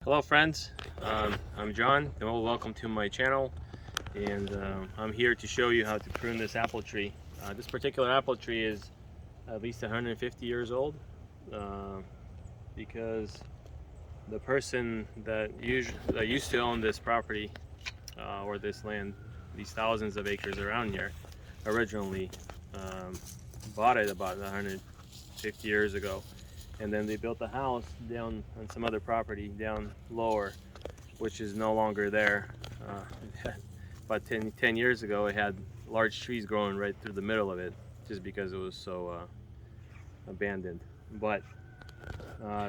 Hello friends, I'm John and welcome to my channel, and I'm here to show you how to prune this apple tree. This particular apple tree is at least 150 years old because the person that used to own this property or this land, these thousands of acres around here, originally bought it about 150 years ago. And then they built a house down on some other property down lower, which is no longer there. About 10 years ago, it had large trees growing right through the middle of it, just because it was so abandoned. But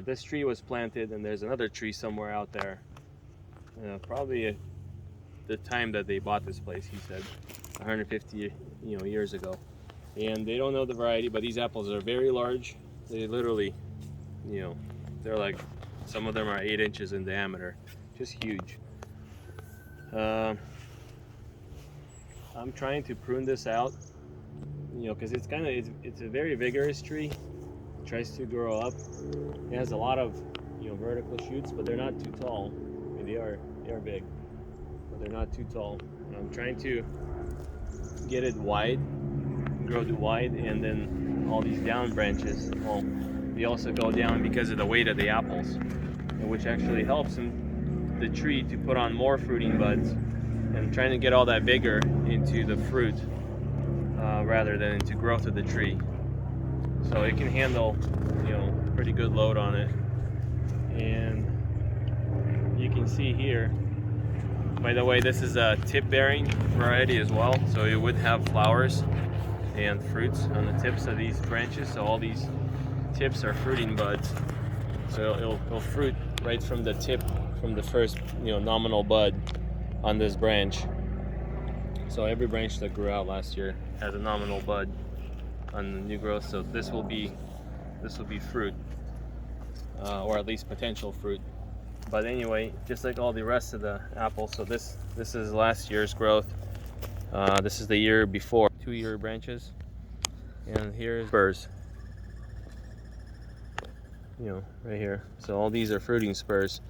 this tree was planted, and there's another tree somewhere out there. Probably the time that they bought this place, he said, 150 years ago. And they don't know the variety, but these apples are very large. They literally, they're like, some of them are 8 inches in diameter, just huge. I'm trying to prune this out, because it's a very vigorous tree. It tries to grow up. It has a lot of vertical shoots, but they're not too tall. I mean, they are big, but they're not too tall. I'm trying to get it wide, grow it wide, and then all these down branches, well, they also go down because of the weight of the apples, which actually helps the tree to put on more fruiting buds, and trying to get all that vigor into the fruit rather than into growth of the tree. So it can handle pretty good load on it. And you can see here, by the way, this is a tip bearing variety as well, so it would have flowers and fruits on the tips of these branches. So all these tips are fruiting buds, so it'll fruit right from the tip, from the first nominal bud on this branch. So every branch that grew out last year has a nominal bud on the new growth. So this will be fruit, or at least potential fruit. But anyway, just like all the rest of the apples, so this is last year's growth. This is the year before, 2-year branches, and here's spurs. Right here. So all these are fruiting spurs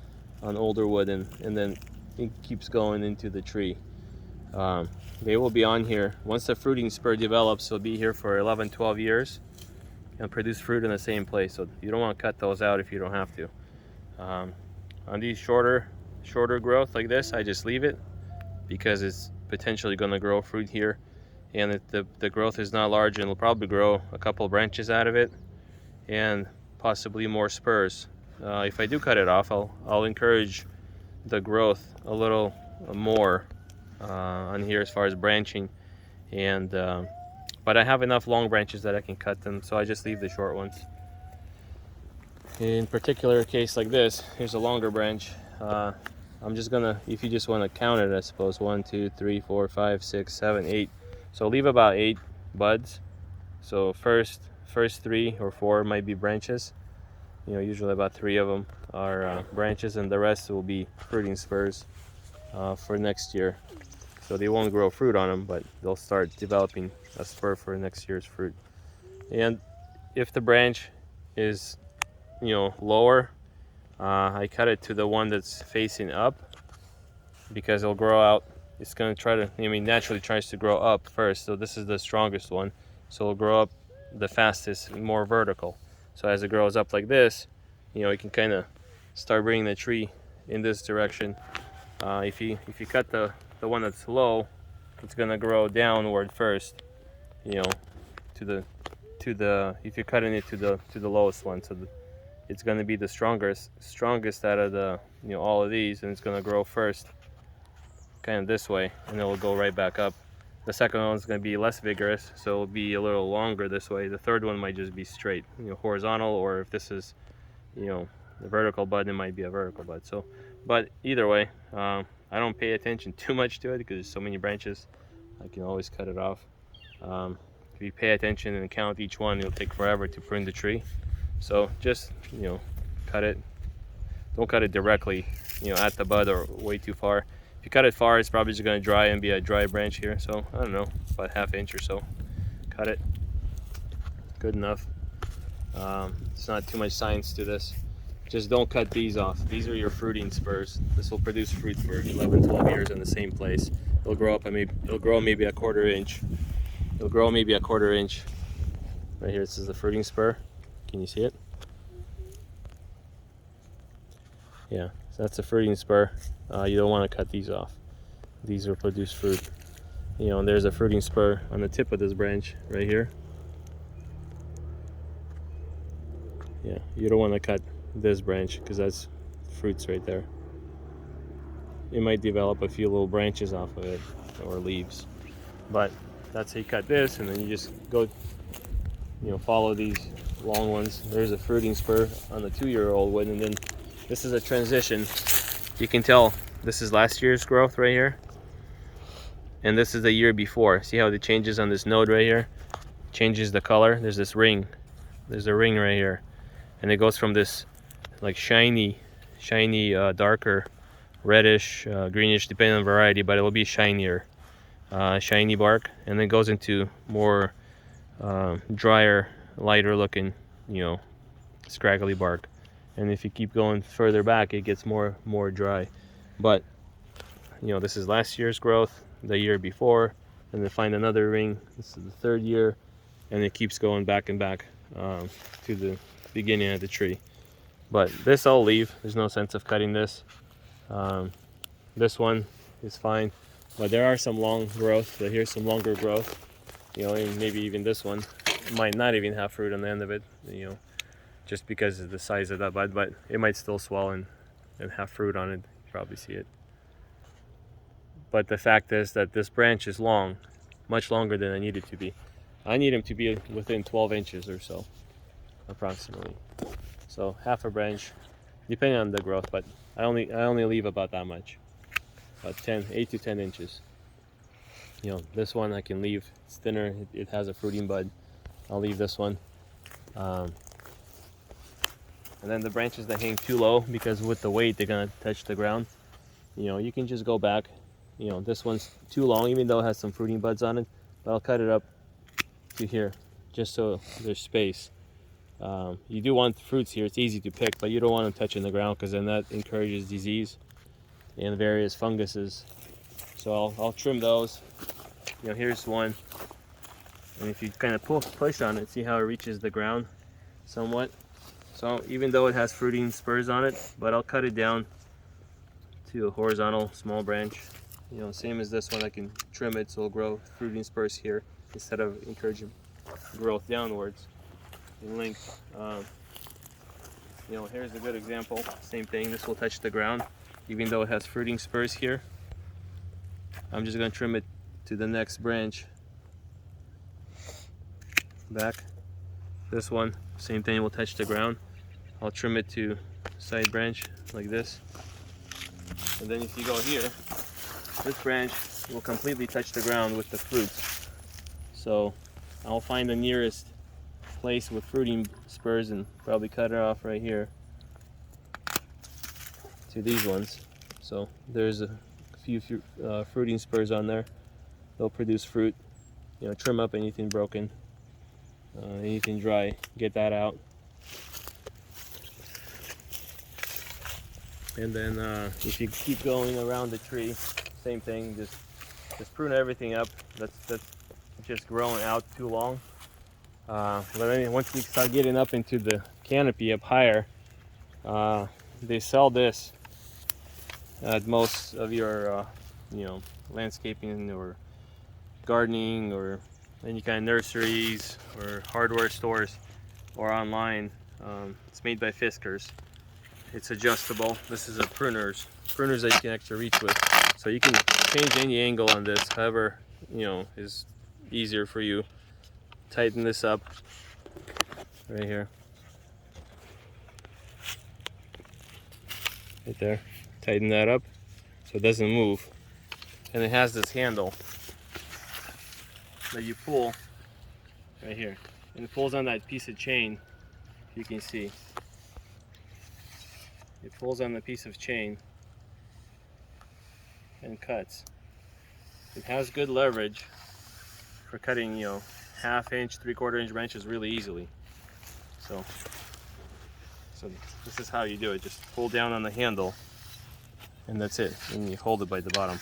on older wood, and then it keeps going into the tree. They will be on here once the fruiting spur develops. It'll be here for 11-12 years and produce fruit in the same place. So you don't want to cut those out if you don't have to. On these shorter growth like this, I just leave it because it's potentially going to grow fruit here, and the growth is not large, and it'll probably grow a couple branches out of it and possibly more spurs. If I do cut it off, I'll encourage the growth a little more on here as far as branching, and but I have enough long branches that I can cut them, so I just leave the short ones. In particular case like this, here's a longer branch. I'm just gonna, if you just want to count it, I suppose 1, 2, 3, 4, 5, 6, 7, 8. So leave about 8 buds. So first 3 or 4 might be branches. Usually about 3 of them are branches, and the rest will be fruiting spurs for next year. So they won't grow fruit on them, but they'll start developing a spur for next year's fruit. And if the branch is lower, I cut it to the one that's facing up, because it'll grow out. It's going to try to, naturally tries to grow up first. So this is the strongest one, so it'll grow up the fastest, more vertical. So as it grows up like this, it can kind of start bringing the tree in this direction. If you cut the one that's low, it's going to grow downward first, to the if you're cutting it to the lowest one. So it's going to be the strongest out of the all of these, and it's going to grow first kind of this way, and it will go right back up. The second one is going to be less vigorous, so it'll be a little longer this way. The third one might just be straight, horizontal, or if this is the vertical bud, it might be a vertical bud. So, but either way, I don't pay attention too much to it because there's so many branches. I can always cut it off. If you pay attention and count each one, it'll take forever to prune the tree. So just cut it. Don't cut it directly at the bud or way too far. If you cut it far, it's probably just going to dry and be a dry branch here. So I don't know, about ½ inch or so. Cut it. Good enough. It's not too much science to this. Just don't cut these off. These are your fruiting spurs. This will produce fruit for 11, 12 years in the same place. It'll grow up, it'll grow maybe a quarter inch. It'll grow maybe a quarter inch. Right here, this is the fruiting spur. Can you see it? Yeah, so that's a fruiting spur. You don't want to cut these off. These will produce fruit. You know, and there's a fruiting spur on the tip of this branch right here. Yeah, you don't want to cut this branch because that's fruits right there. It might develop a few little branches off of it or leaves, but that's how you cut this, and then you just go, you know, follow these long ones. There's a fruiting spur on the 2-year-old wood, and then this is a transition. You can tell this is last year's growth right here, and this is the year before. See how it changes on this node right here? Changes the color. There's this ring. There's a ring right here, and it goes from this like shiny, darker, reddish, greenish, depending on variety, but it will be shinier, shiny bark, and then goes into more drier, lighter looking, you know, scraggly bark. And if you keep going further back, it gets more dry. But you know, this is last year's growth, the year before, and then find another ring. This is the 3rd year, and it keeps going back and back to the beginning of the tree. But this I'll leave. There's no sense of cutting this. This one is fine, but there are some long growth. So here's some longer growth. You know, and maybe even this one might not even have fruit on the end of it. You know, just because of the size of that bud, but it might still swell and have fruit on it. You probably see it. But the fact is that this branch is long, much longer than I need it to be. I need them to be within 12 inches or so, approximately. So half a branch, depending on the growth, but I only leave about that much, about 8 to 10 inches. You know, this one I can leave. It's thinner. It has a fruiting bud. I'll leave this one. And then the branches that hang too low, because with the weight they're gonna touch the ground. You know, you can just go back. You know, this one's too long, even though it has some fruiting buds on it. But I'll cut it up to here, just so there's space. You do want the fruits here. It's easy to pick, but you don't want them touching the ground because then that encourages disease and various funguses. So I'll trim those. You know, here's one, and if you kind of push on it, see how it reaches the ground somewhat. So even though it has fruiting spurs on it, but I'll cut it down to a horizontal small branch. You know, same as this one, I can trim it so it'll grow fruiting spurs here instead of encouraging growth downwards in length. You know, here's a good example. Same thing. This will touch the ground, even though it has fruiting spurs here. I'm just going to trim it to the next branch back. This one, same thing, will touch the ground. I'll trim it to side branch like this. And then if you go here, this branch will completely touch the ground with the fruits. So I'll find the nearest place with fruiting spurs and probably cut it off right here to these ones. So there's a few fruiting spurs on there. They'll produce fruit. You know, trim up anything broken, anything dry, get that out. And then if you keep going around the tree, same thing, just prune everything up that's just growing out too long. But then once we start getting up into the canopy up higher, they sell this at most of your you know, landscaping or gardening or any kind of nurseries or hardware stores or online. It's made by Fiskars. It's adjustable. This is a pruners that you can actually reach with, so you can change any angle on this however, you know, is easier for you. Tighten this up right here, right there. Tighten that up so it doesn't move. And it has this handle that you pull right here, and it pulls on that piece of chain. You can see it pulls on the piece of chain and cuts. It has good leverage for cutting, you know, 1/2 inch, 3/4 inch branches really easily. So So this is how you do it. Just pull down on the handle, and that's it. And you hold it by the bottom.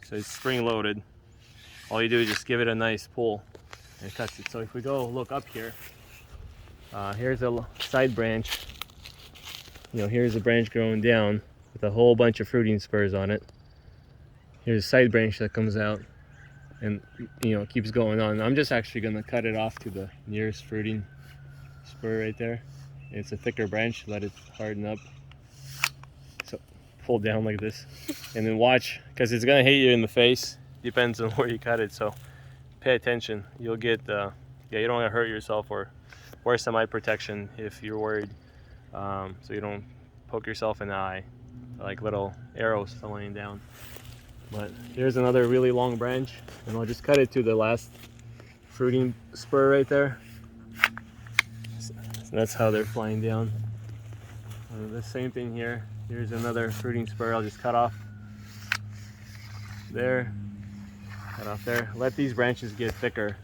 So it's spring loaded. All you do is just give it a nice pull and it cuts it. So if we go look up here, here's a side branch. You know, here's a branch growing down with a whole bunch of fruiting spurs on it. Here's a side branch that comes out and, you know, keeps going on. I'm just actually going to cut it off to the nearest fruiting spur right there. It's a thicker branch, let it harden up. So pull down like this and then watch, because it's going to hit you in the face. Depends on where you cut it, so pay attention. You'll get, yeah, you don't want to hurt yourself, or wear some eye protection if you're worried, so you don't poke yourself in the eye, like little arrows falling down. But here's another really long branch, and I'll just cut it to the last fruiting spur right there. So that's how they're flying down. The same thing here. Here's another fruiting spur. I'll just cut off there. Cut off there. Let these branches get thicker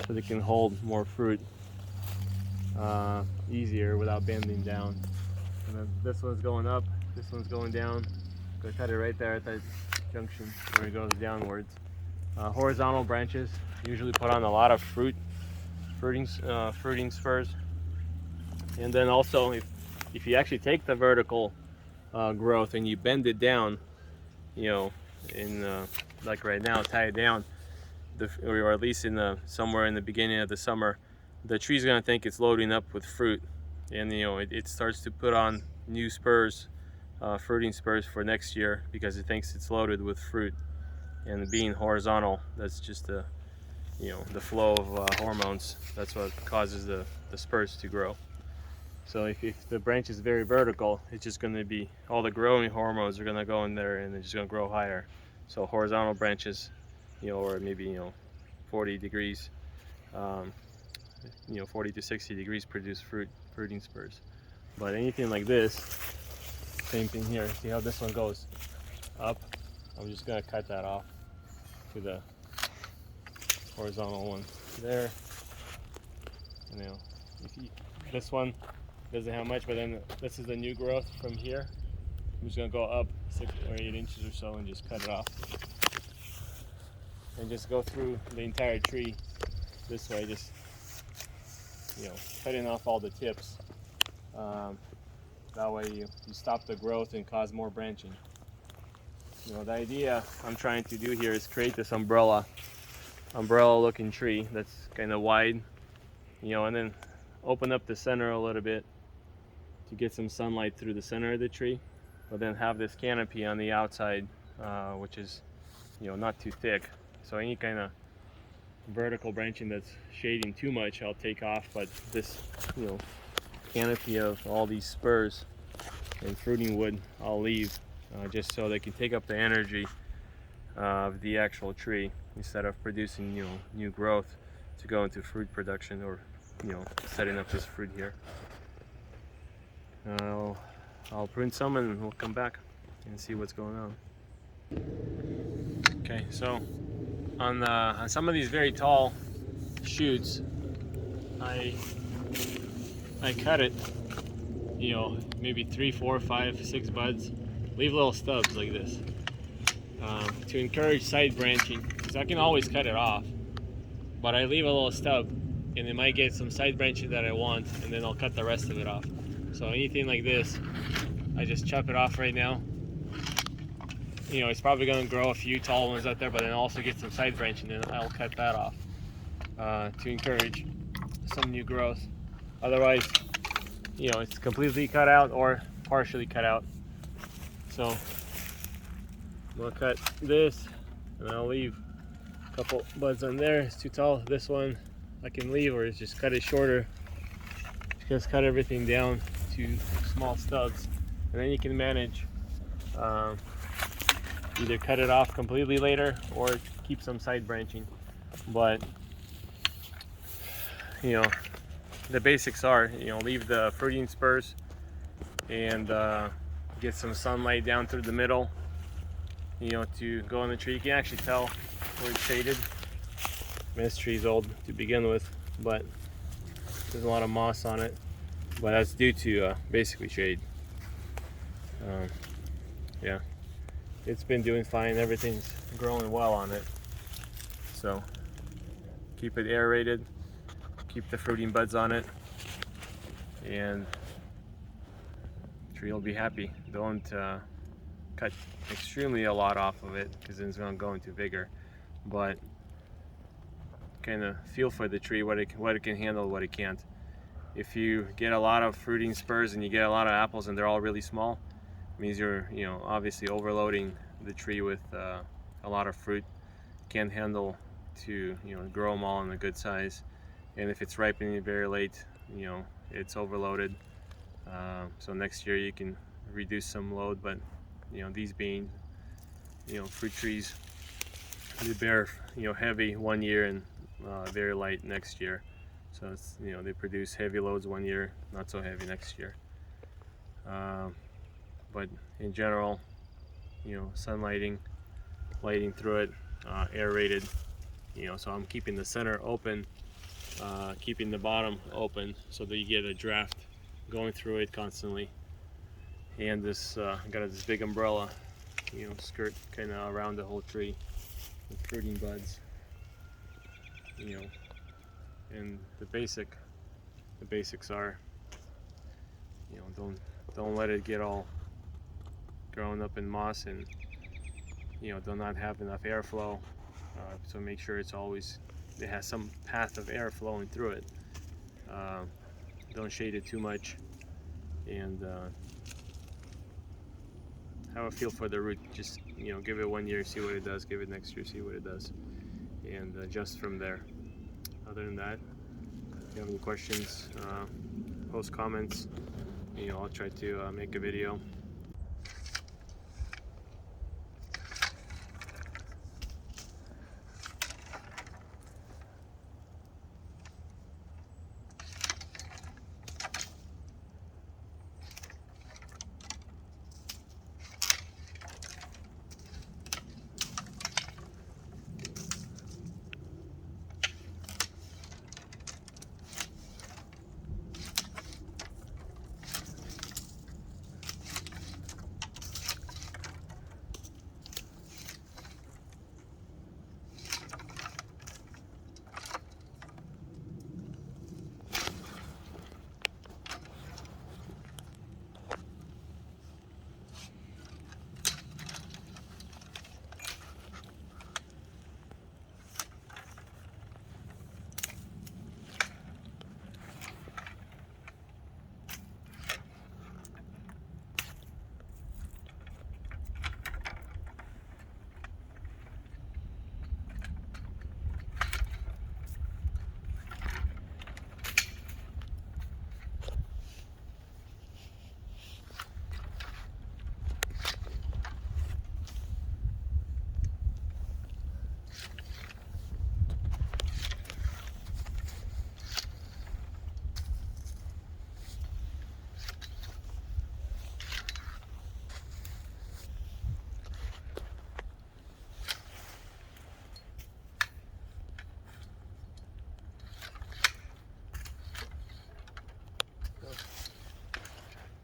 so they can hold more fruit easier without bending down. And then this one's going up, this one's going down. I'm gonna cut it right there at that junction where it goes downwards. Horizontal branches usually put on a lot of fruiting spurs. And then also, if you actually take the vertical growth and you bend it down, you know, in like right now, tie it down, or at least somewhere in the beginning of the summer, the tree's gonna think it's loading up with fruit, and you know it starts to put on new spurs, fruiting spurs for next year, because it thinks it's loaded with fruit. And being horizontal, that's just the, you know, the flow of hormones. That's what causes the spurs to grow. So if the branch is very vertical, it's just going to be, all the growing hormones are going to go in there and they're just going to grow higher. So horizontal branches, you know, or maybe, you know, 40 degrees, you know, 40 to 60 degrees produce fruiting spurs. But anything like this, same thing here. See how this one goes up? I'm just going to cut that off to the horizontal one there. And, you know, this one doesn't have much, but then this is the new growth from here. I'm just gonna go up 6 or 8 inches or so and just cut it off. And just go through the entire tree this way, just, you know, cutting off all the tips. That way you stop the growth and cause more branching. You know, the idea I'm trying to do here is create this umbrella looking tree that's kind of wide, you know, and then open up the center a little bit to get some sunlight through the center of the tree, but then have this canopy on the outside, which is, you know, not too thick. So any kind of vertical branching that's shading too much, I'll take off, but this, you know, canopy of all these spurs and fruiting wood, I'll leave, just so they can take up the energy of the actual tree instead of producing, you know, new growth to go into fruit production, or, you know, setting up this fruit here. I'll prune some and we'll come back and see what's going on. Okay, so on some of these very tall shoots, I cut it, you know, maybe 3, 4, 5, 6 buds, leave little stubs like this, to encourage side branching, because I can always cut it off, but I leave a little stub and it might get some side branching that I want, and then I'll cut the rest of it off. So anything like this, I just chop it off right now. You know, it's probably going to grow a few tall ones out there, but then also get some side branching, and I'll cut that off to encourage some new growth. Otherwise, you know, it's completely cut out or partially cut out. So I'm going to cut this, and I'll leave a couple buds on there. It's too tall. This one I can leave, or just cut it shorter. Just cut everything down to small stubs, and then you can manage, either cut it off completely later or keep some side branching. But, you know, the basics are, you know, leave the fruiting spurs and get some sunlight down through the middle, you know, to go on the tree. You can actually tell where it's shaded. I mean, this tree's old to begin with, but there's a lot of moss on it. but that's due to basically shade. Yeah, it's been doing fine. Everything's growing well on it. So keep it aerated, keep the fruiting buds on it, and the tree will be happy. Don't cut extremely a lot off of it, because then it's going to go into vigor. But kind of feel for the tree, what it can handle, what it can't. If you get a lot of fruiting spurs and you get a lot of apples and they're all really small, it means you're obviously overloading the tree with a lot of fruit. Can't handle to grow them all in a good size. And if it's ripening very late, it's overloaded. So next year you can reduce some load, but these being fruit trees, they bear heavy one year and very light next year. So it's, they produce heavy loads one year, not so heavy next year. But in general, sunlighting, lighting through it, aerated. So I'm keeping the center open, keeping the bottom open so that you get a draft going through it constantly. And this got this big umbrella, skirt kind of around the whole tree with fruiting buds. And the basics are, don't let it get all grown up in moss, and do not have enough airflow. So make sure it has some path of air flowing through it. Don't shade it too much, and have a feel for the root. Just give it 1 year, see what it does. Give it next year, see what it does, and adjust from there. Other than that, if you have any questions, post comments. I'll try to make a video.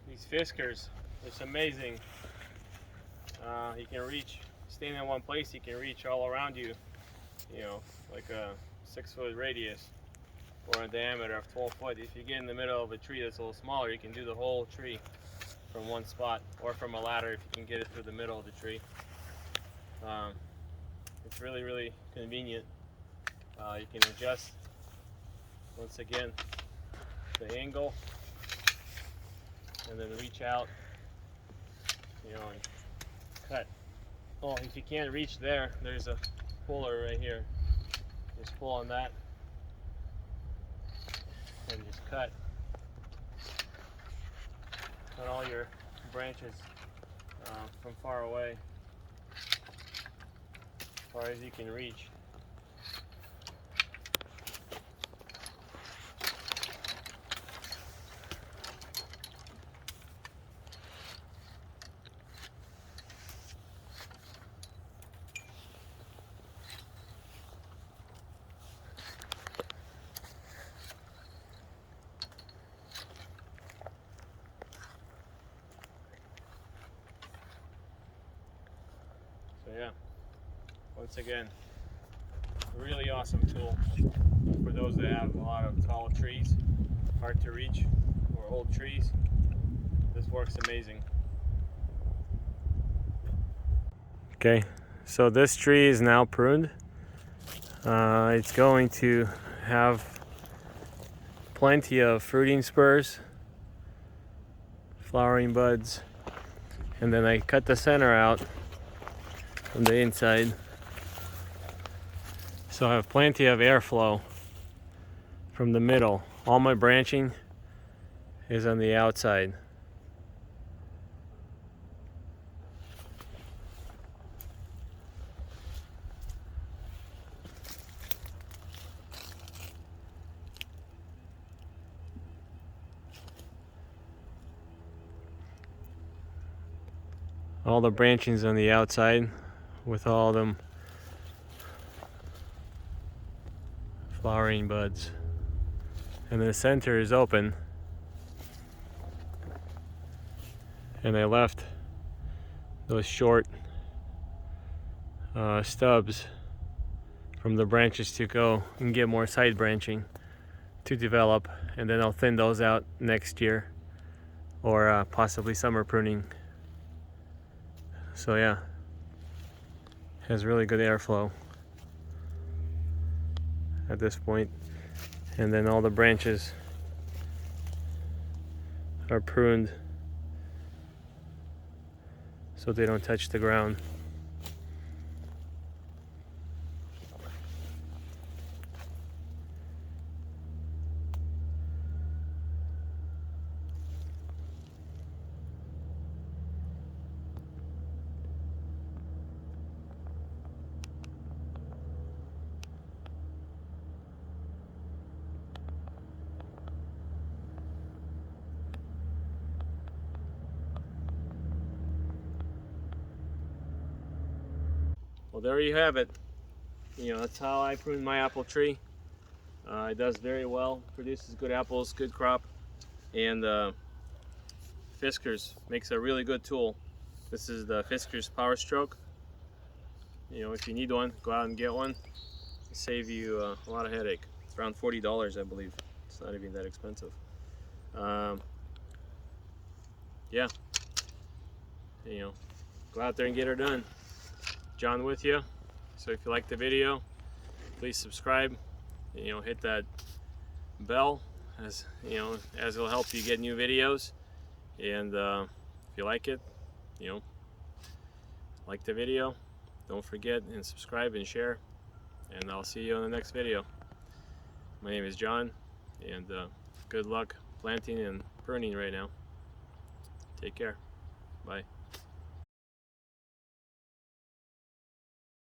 These fiskers, it's amazing. You can reach, staying in one place, you can reach all around you, like a 6-foot radius or a diameter of 12 foot. If you get in the middle of a tree that's a little smaller, you can do the whole tree from one spot, or from a ladder if you can get it through the middle of the tree. It's really, really convenient. You can adjust, once again, the angle, and then reach out, and cut. Oh, if you can't reach there, there's a puller right here. Just pull on that and just cut all your branches from far away, as far as you can reach. yeah, once again, really awesome tool for those that have a lot of tall trees, hard to reach, or old trees. This works amazing. Okay, so this tree is now pruned. It's going to have plenty of fruiting spurs, flowering buds, and then I cut the center out from the inside, so I have plenty of airflow from the middle. All my branching is on the outside. All the branching's on the outside with all them flowering buds. And the center is open. And I left those short stubs from the branches to go and get more side branching to develop, and then I'll thin those out next year, or possibly summer pruning. So yeah, has really good airflow at this point. And then all the branches are pruned so they don't touch the ground. Well, there you have it. You know, that's how I prune my apple tree. It does very well, produces good apples, good crop, and Fiskars makes a really good tool. This is the Fiskars Power Stroke. You know, if you need one, go out and get one. It'll save you a lot of headache. It's around $40, I believe. It's not even that expensive. Yeah, you know, go out there and get her done. John with you. So if you like the video, please subscribe. You know, hit that bell, as you know, as it'll help you get new videos. And if you like it, you know, like the video, don't forget and subscribe and share. And I'll see you on the next video. My name is John, and good luck planting and pruning right now. Take care. Bye.